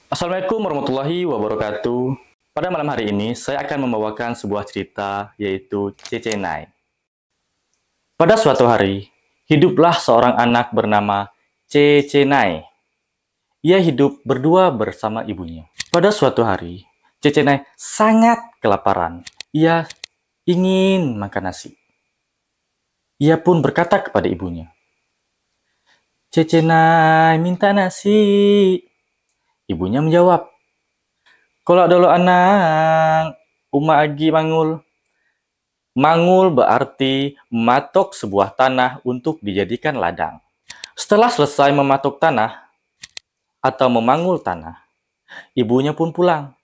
Assalamualaikum warahmatullahi wabarakatuh. Pada malam hari ini, saya akan membawakan sebuah cerita, yaitu Cecenay. Pada suatu hari, hiduplah seorang anak bernama Cecenay. Ia hidup berdua bersama ibunya. Pada suatu hari, Cecenay sangat kelaparan. Ia ingin makan nasi. Ia pun berkata kepada ibunya, "Cecenay, minta nasi." Ibunya menjawab, "Kolak dulu anak, Uma agi mangul." Mangul berarti mematok sebuah tanah untuk dijadikan ladang. Setelah selesai mematok tanah atau memangul tanah, ibunya pun pulang.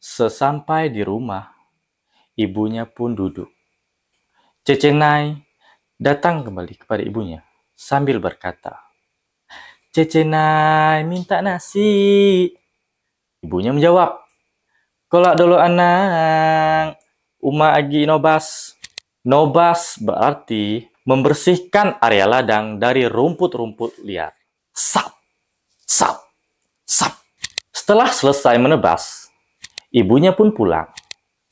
Sesampai di rumah, ibunya pun duduk. Cecenay datang kembali kepada ibunya sambil berkata, "Cecenay, minta nasi." Ibunya menjawab, "Kolak dulu anak, Uma agi nobas." Nobas berarti membersihkan area ladang dari rumput-rumput liar. Sap, sap, sap. Setelah selesai menebas, ibunya pun pulang.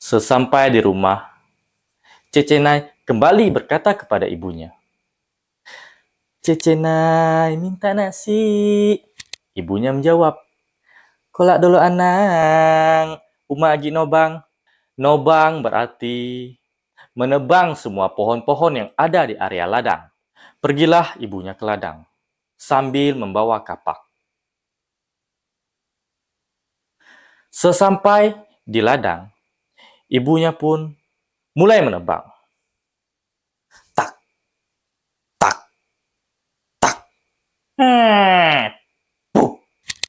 Sesampai di rumah, Cecenay kembali berkata kepada ibunya, "Cecenay, minta nasi." Ibunya menjawab, "Kolak dulu anak, Uma agi nobang." Nobang berarti menebang semua pohon-pohon yang ada di area ladang. Pergilah ibunya ke ladang sambil membawa kapak. Sesampai di ladang, ibunya pun mulai menebang. Tak, tak, tak. Puh.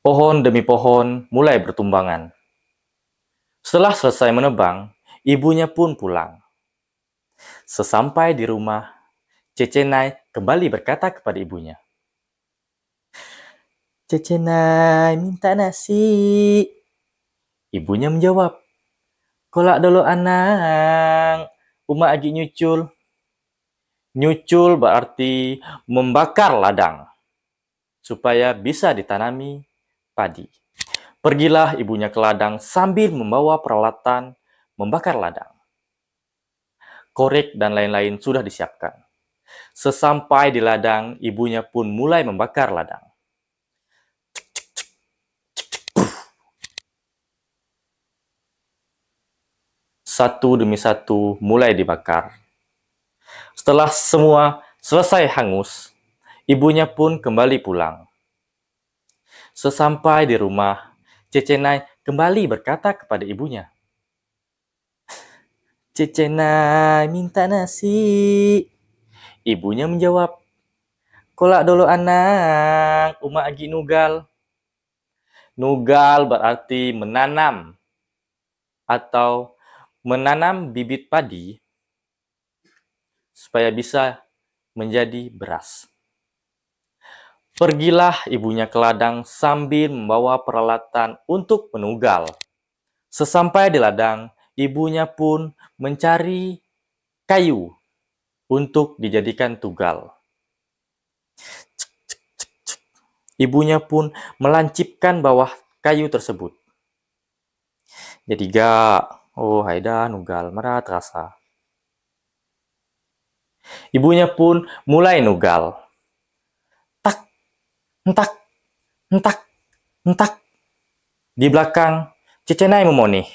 Pohon demi pohon mulai bertumbangan. Setelah selesai menebang, ibunya pun pulang. Sesampai di rumah, Cecenay kembali berkata kepada ibunya, "Cecenay, minta nasi." Ibunya menjawab, "Kolak dulu anak, Uma agi nyucul." Nyucul berarti membakar ladang, supaya bisa ditanami padi. Pergilah ibunya ke ladang sambil membawa peralatan membakar ladang. Korek dan lain-lain sudah disiapkan. Sesampai di ladang, ibunya pun mulai membakar ladang. Satu demi satu mulai dibakar. Setelah semua selesai hangus, ibunya pun kembali pulang. Sesampai di rumah, Cecenay kembali berkata kepada ibunya, "Cecenay, minta nasi." Ibunya menjawab, "Kolak dulu anak, Uma agi nugal." Nugal berarti menanam atau menanam bibit padi supaya bisa menjadi beras. Pergilah ibunya ke ladang sambil membawa peralatan untuk menugal. Sesampai di ladang, ibunya pun mencari kayu untuk dijadikan tugal. Ibunya pun melancipkan bawah kayu tersebut. Jadi oh haida nugal merat rasa. Ibunya pun mulai nugal. Tak, entak, entak, entak. Di belakang, Cecenay memonih.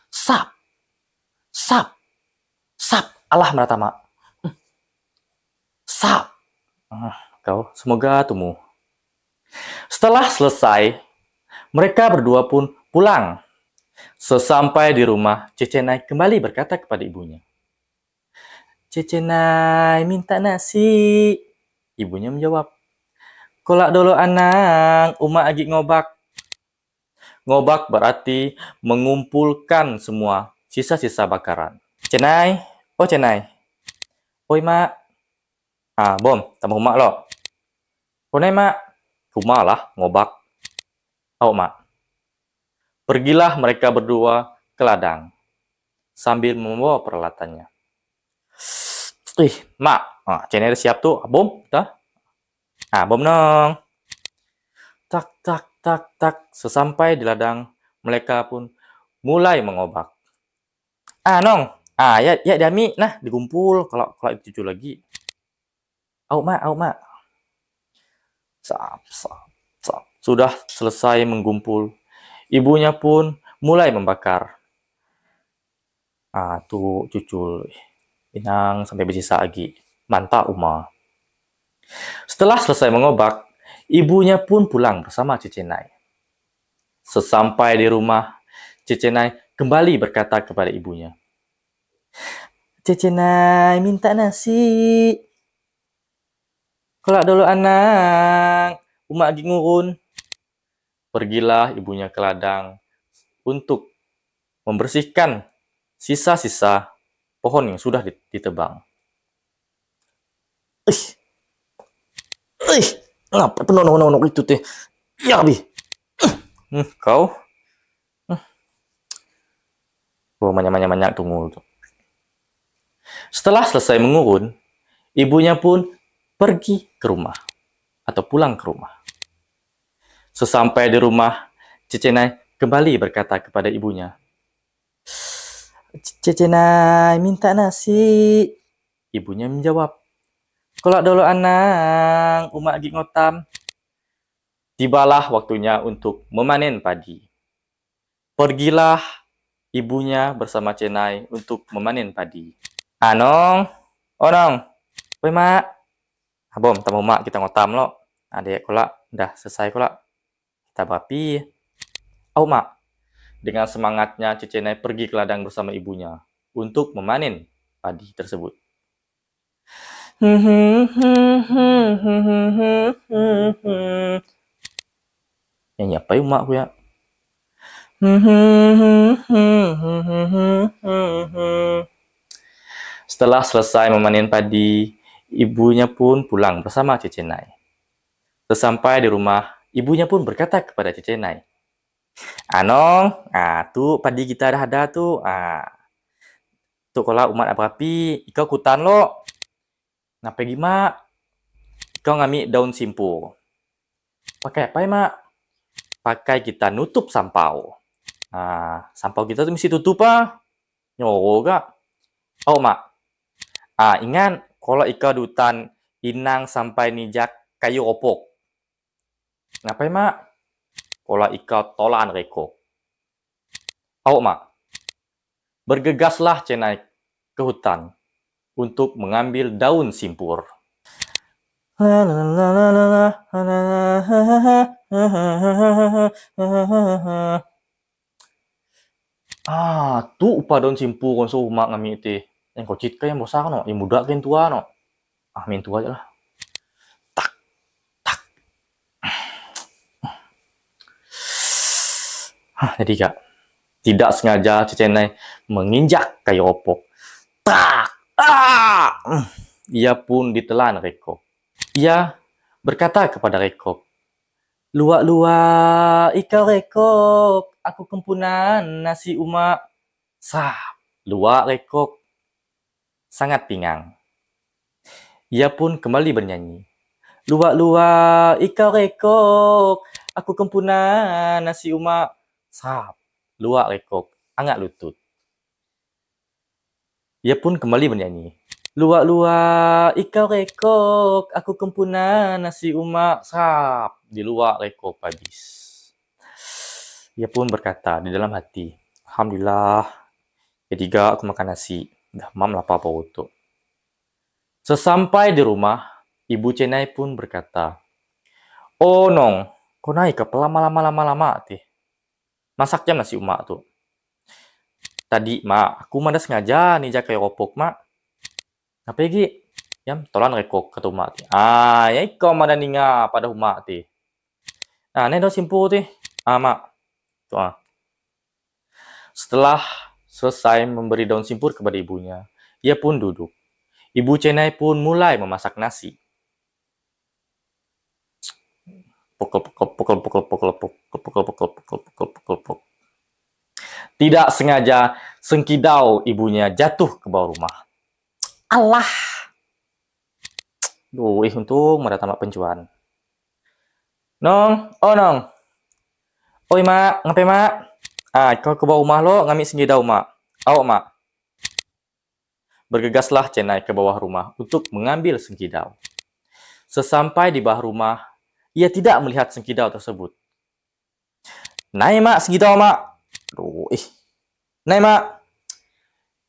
Sap, sap, sap. Allah meratama. Sap. Kau semoga tumbuh. Setelah selesai, mereka berdua pun pulang. Sesampai di rumah, Cecenay kembali berkata kepada ibunya, "Cecenay, minta nasi." Ibunya menjawab, "Kolak dulu anak, Uma agi ngobak." Ngobak berarti mengumpulkan semua sisa-sisa bakaran. "Cenay, oh Cenay. Oi mak." Bom, tambah mak lo. "Konai mak." "Rumah lah, ngobak." "Oh mak." Pergilah mereka berdua ke ladang sambil membawa peralatannya. "Mak, Cenay udah siap tuh. Bom, dah. Bom nong." Tak, tak, tak, tak. Sesampai di ladang, mereka pun mulai mengobak. Nong, ya, ya, Dami, nah, dikumpul. Kalau itu cucu lagi. Au, mak. Sap, sap, sap. Sudah selesai menggumpul. Ibunya pun mulai membakar. Tuh cucu. Inang sampai bersisa lagi. Mantap, Uma. Setelah selesai mengobak, ibunya pun pulang bersama Cicenai. Sesampai di rumah, Cicenai kembali berkata kepada ibunya, Cicenai minta nasi. Kelak dulu anak, Uma lagi ngurun. Pergilah ibunya ke ladang untuk membersihkan sisa-sisa pohon yang sudah ditebang. Ngapa tuh nono itu teh? Ya bi. Kau? Banyak tunggu tuh. Setelah selesai mengurun, ibunya pun pergi ke rumah atau pulang ke rumah. Sesampai di rumah, Cicenai kembali berkata kepada ibunya, Cicenai minta nasi. Ibunya menjawab, kalau dulu anak, Uma lagi ngotam. Tibalah waktunya untuk memanen padi. Pergilah ibunya bersama Cenai untuk memanen padi. Nong, woi mak. Abom, tamu mak kita ngotam lo. Adek kolak, dah selesai kolak. Kita bapi. Mak. Dengan semangatnya Cicenai pergi ke ladang bersama ibunya untuk memanen padi tersebut. Nyanyi apa ya mak ya? Setelah selesai memanen padi, ibunya pun pulang bersama Cicenai. Sesampai di rumah, ibunya pun berkata kepada Cicenai, Nong, tuh padi kita dah ada tuh. Tuh kalau umat api, ikau kutan lo. Ngapa gimana? Ikau ngambil daun simpur. Pakai apa ya mak? Pakai kita nutup sampau. Sampau kita tuh mesti tutup Nyowo gak? Mak. Ingat kalau ikau dutan inang sampai nijak kayu opok. Ngapain mak? Kalau ikau tolaan reko. Mak. Bergegaslah Cenai ke hutan untuk mengambil daun simpur. Tu upa daun simpur kon so mak ngami ite. Yang kocit ka yang bosak no, yang muda kan tua no. Main tua aja lah. Tak. Jadi kak, tidak sengaja Cicenai menginjak kayu opok. Tak. Ia pun ditelan Rekok. Ia berkata kepada Rekok, Luak-luak ikau Rekok, aku kempunan nasi Uma. Luak Rekok sangat pingang. Ia pun kembali bernyanyi. Luak-luak ikau Rekok, aku kempunan nasi Uma. Luak Rekok angkat lutut. Ia pun kembali bernyanyi. Luak-luak ikau Rekok, aku kempunan nasi Uma. Di luak Rekok habis. Ia pun berkata di dalam hati, Alhamdulillah, ketiga aku makan nasi. Dah mam lapar perut. Sesampai di rumah, Ibu Cenai pun berkata, Nong, kau naik ke lama-lama teh. Masak jam nasi Uma tuh. Tadi, mak, aku mana sengaja nih jaga opok, mak. Apa lagi? Yam, tolan Rekok kata Uma teh. Ya ikau mana ninga pada Uma teh. Ini dah simpul teh. Mak. Tuh. Setelah selesai memberi daun simpur kepada ibunya, ia pun duduk. Ibu Cenai pun mulai memasak nasi. Tidak sengaja sengkidau ibunya jatuh ke bawah rumah. Allah. Untung mereka tamat pencuan. Nong. Oi mak, ngapain mak? Kau ke bawah rumah lo ngambil senggidau mak. Awak mak. Bergegaslah Cenai ke bawah rumah untuk mengambil sengkidau. Sesampai di bawah rumah, ia tidak melihat sengkidau tersebut. Naik mak, sengkidau mak. Naik mak.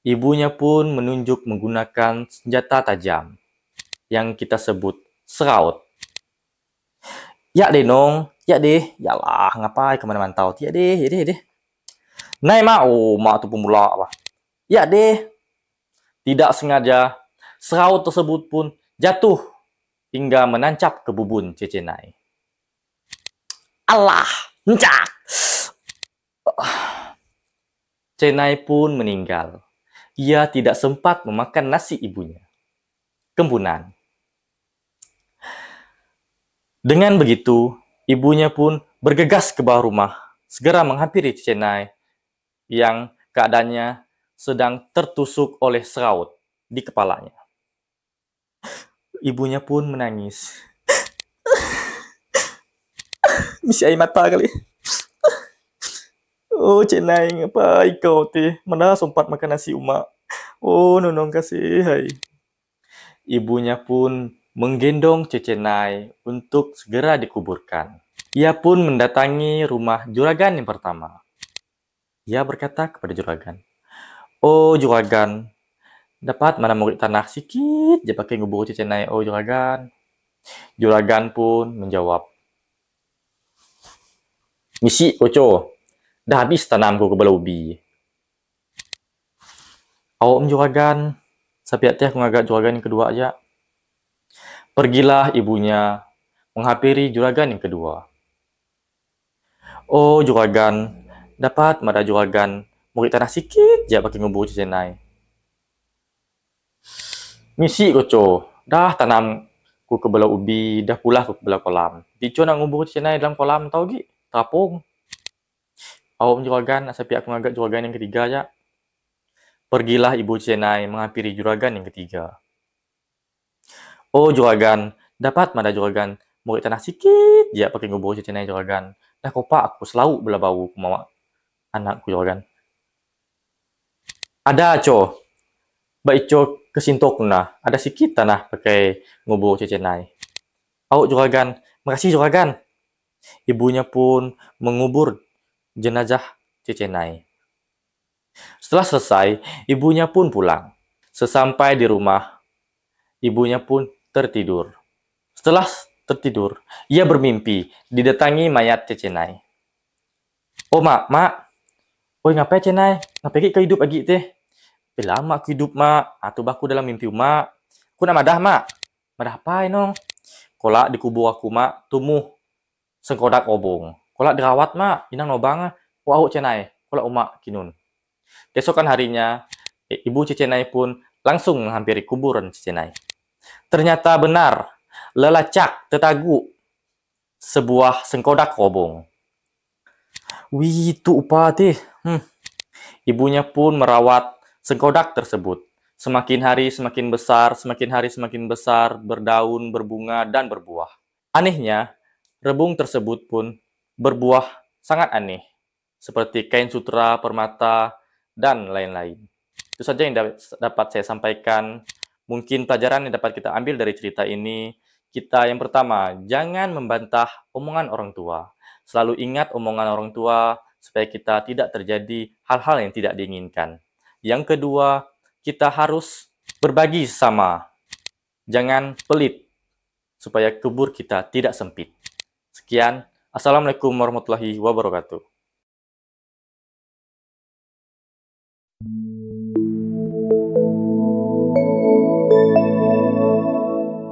Ibunya pun menunjuk menggunakan senjata tajam yang kita sebut seraut. Ya deh nong, ya deh. Yalah, ngapain kemana mantau? Ya deh, ya deh, ya deh. Naik mak, mak tu pemula apa? Ya deh. Tidak sengaja, seraut tersebut pun jatuh hingga menancap ke bubun Cecenai. Allah, mencak! Cenai pun meninggal. Ia tidak sempat memakan nasi ibunya. Kembunan. Dengan begitu, ibunya pun bergegas ke bawah rumah, segera menghampiri Cecenai yang keadaannya sedang tertusuk oleh seraut di kepalanya. Ibunya pun menangis. Misi air mata kali. Oh, Cenai, ngapa kau teh? Mana sempat makan nasi umak? Oh, nonong kasih, hai. Ibunya pun menggendong Cecenai untuk segera dikuburkan. Ia pun mendatangi rumah juragan yang pertama. Ia berkata kepada juragan, "Oh, juragan, dapat mana murid tanah sikit je pakai ngubur Cecenai, oh juragan." Juragan pun menjawab, "Misi, koco. Dah habis tanamku ke belah ubi." Awak juragan, sampai hati aku ngagak juragan yang kedua aja. Pergilah ibunya menghampiri juragan yang kedua. "Oh, juragan, dapat mada juragan murid tanah sikit je pakai ngubur Cecenai." "Misi, koco. Dah tanam ku ke belah ubi, dah pula ku ke belah kolam. Dico nak ngubur Cecenai dalam kolam tau gi, terapung." Awak juragan, sampai aku ngagak juragan yang ketiga aja. Pergilah ibu Cenai menghampiri juragan yang ketiga. "Oh juragan, dapat mada juragan murid tanah sikit je pakai ngubur Cenai juragan. Dah kopak aku selauk belah bau ku mawa anakku juragan." "Ada co. Baik co kesintok nah. Ada sikit tanah pakai ngubur Cenai." "Awak juragan, makasih juragan." Ibunya pun mengubur jenazah Cecenai. Setelah selesai, ibunya pun pulang. Sesampai di rumah, ibunya pun tertidur. Setelah tertidur, ia bermimpi didatangi mayat Cecenai. "Oh mak, mak. Oi ngapain Cenai? Ngapain kau hidup lagi teh?" "Bila mak aku hidup mak, atu baku dalam mimpi mak. Aku nak madah mak." "Madah apa nong?" "Kolak dikubur aku mak, tumuh sengkodak obong. Kolak dirawat mak, inang nobang. Wah Cenai, kolak umak kinun." Keesokan harinya, ibu Cecenai pun langsung menghampiri kuburan Cecenai. Ternyata benar, lelacak tetaguk sebuah sengkodak obong. Wih, itu upah teh. Ibunya pun merawat sengkodak tersebut. Semakin hari semakin besar, semakin hari semakin besar, berdaun, berbunga, dan berbuah. Anehnya, rebung tersebut pun berbuah sangat aneh, seperti kain sutra, permata, dan lain-lain. Itu saja yang dapat saya sampaikan. Mungkin pelajaran yang dapat kita ambil dari cerita ini, kita yang pertama, jangan membantah omongan orang tua. Selalu ingat omongan orang tua, supaya kita tidak terjadi hal-hal yang tidak diinginkan. Yang kedua, kita harus berbagi sama. Jangan pelit, supaya kubur kita tidak sempit. Sekian, Assalamualaikum warahmatullahi wabarakatuh.